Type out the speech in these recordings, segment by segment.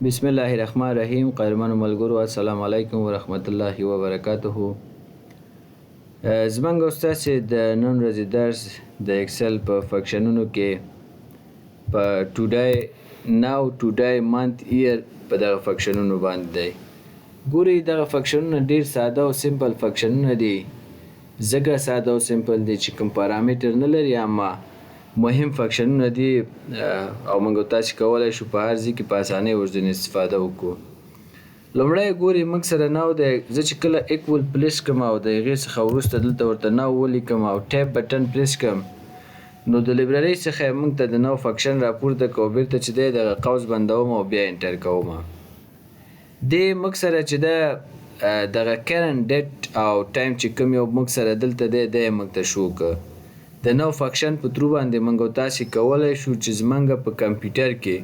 بسم الله الرحمن الرحیم. قدرمنو ملګرو، السلام علیکم ورحمت الله وبرکاته. زمونږ ستاسې د نن ورځې درس د اکسل په فنکشنونو کې په ټوډی، ناو، ټوډی، منت، ایر په دغه فنکشنونو باندې دی. ګورئ دغه فنکشنونه ډیر ساده او سمپل فنکشنونه دي. ځکه ساده او سمپل دي چې کوم پارامیټر نه لري، اما مهم فنکشنونه دي او موږ تاسې کولی شو په هر ځای کې په اسانۍ ورځنې استفاده وکړو. لومړی ګورئ موږ سره ناو دی. زه چې کله ایکول پلیس کړم او د هغې څخه وروسته دلته ورته ناو ولیکم او ټیپ بټن پریس کړم، نو د لیبررۍ څخه یې موږ ته د ناو فنکشن راپورته کړو. بیرته چې دی دغه قوس بندوم او بیا انټر کوم. دې موږ سره چې ده دغه کرنټ ډیټ او ټایم چې کوم یو موږ سره دلته دی دی موږ ته شو که د نو فنکشن په ترو باندې موږ تاسې کولی شو چې زمونږ په کمپیوټر کې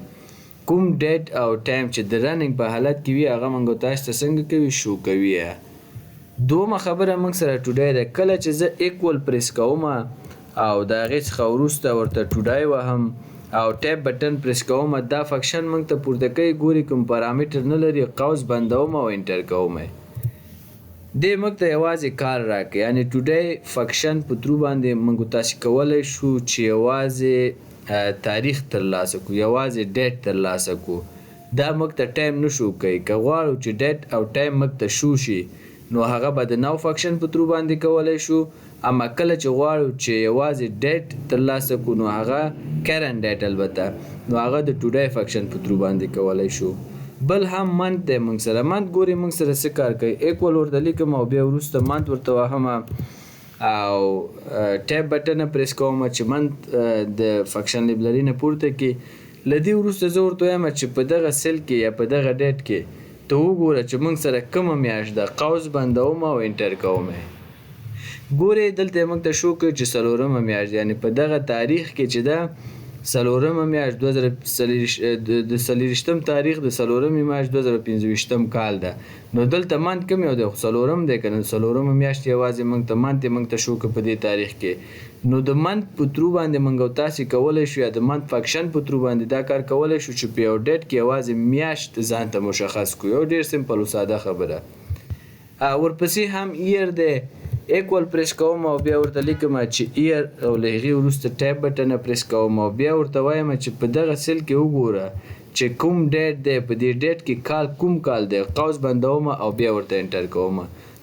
کوم ډیټ او ټایم چې د رننګ په حالت کې وي هغه موږ تاسې ته څنګه کوي، شو کوي. دومه خبره موږ سره ټوډی ده. کله چې زه ایکول پریس کوم او د هغې څخه وروسته ورته ټوډی وهم او ټیپ بټن پریس کوم، دا فنکشن موږ ته پورته کوي. ګوري کوم پارامیټر نه لري، قوس بندوم او انټر کوم. دې موږ ته یوازې کار راکړي، یعنې ټوډی فنکشن په ترو باندې موږ تاسې کولی شو چې یوازې تاریخ ترلاسه کړو، یوازې ډیټ ترلاسه کړو. دا موږ ته ټایم نه شو کوي. که غواړو چې ډیټ او ټایم موږ ته شو شي، نو هغه به د ناو فنکشن په ترو باندې کولی شو. اما کله چې غواړو چې یوازې ډیټ ترلاسه کړو، نو هغه کرنټ ډیټ البته، نو هغه د ټوډی فنکشن په ترو باندې کولی شو. بل هم منت دی موږ سره. منت ګورئ موږ سره څه کار کوي. ایکول ورته لیکم او بیا وروسته منت ورته وهم او ټیپ بټن پریس کوم چې منت د فنکشن لیبررۍ نه پورته کړي. له دې وروسته زه ورته وایم چې په دغه سیل کې یا په دغه ډیټ کې ته وګوره چې موږ سره کومه میاشت ده. قوس بندوم او انټر کوم. ګورئ دلته موږ ته شو کړي چې څلورمه میاشت، یعنې په دغه تاریخ کې چې ده څلورمه میاشت د څلېرویشتم تاریخ د څلورمې میاشت 2015 کال ده. نو دلته منت کوم یو دی؟ څلورم دی که نه؟ څلورمه میاشت یوازې موږ ته منت موږ ته شو که په دې تاریخ کې. نو د منت په ترو باندې موږ تاسې کولی شو، یا د منت فنکشن په ترو باندې دا کار کولی شو چې په یو ډیټ کې یوازې میاشت ځان ته مشخص کړو. یو ډېر سمپل او ساده خبره. ورپسې هم ایر دی. ایکول پریس کوم او بیا ورته لیکم چې ایر او له هغې وروسته ټیپ بټن پریس کوم او بیا ورته وایم چې په دغه سیل کې وګوره چې کوم ډیټ دی، په دې ډیټ کې کال کوم کال دی. قوس بندوم او بیا ورته انټر کوم.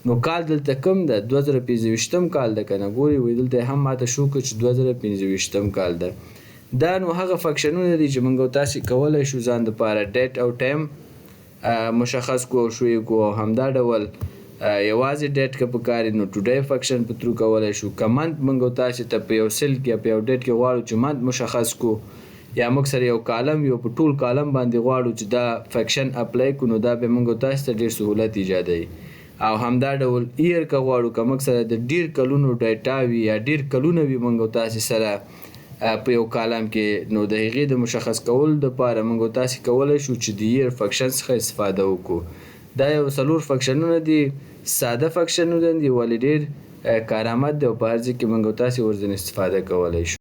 نو کال دلته کوم ده؟ 2015 کال ده که نه؟ ګورئ وایي دلته هم ماته شو که چې 2015 کال ده. دا نو هغه فنکشنونه دي چې موږ تاسې کولی شو ځان دپاره ډیټ او ټایم مشخص کړو او شو یې کړو. او همدا ډول یوازې ډیټ که پکار نو ټوډی فنکشن په ترو کولی شو. که منت موږ تاسې ته په یو سیل کې یا په یو ډیټ کې غواړو چې منت مشخص کړو، یا موږ سره یو کالم یو په ټول کالم باندې غواړو چې دا فنکشن اپلای کړو، نو دا به موږ تاسې ته ډېر سهولت ایجادوي. او همدا ډول ایر که غواړو، که موږ سره د ډېر کلونو ډیټا وي یا ډېر کلونه وي موږ تاسې سره په یو کالم کې، نو د هغې د مشخص کولو دپاره موږ تاسې کولی شو چې د ایر فنکشن څخه استفاده وکړو. دا یو څلور فنکشنونه دي، ساده فنکشنونه دي، ولې ډېر کارآمد دی او په هر ځای کې موږ تاسې ورځنې استفاده کولی شو.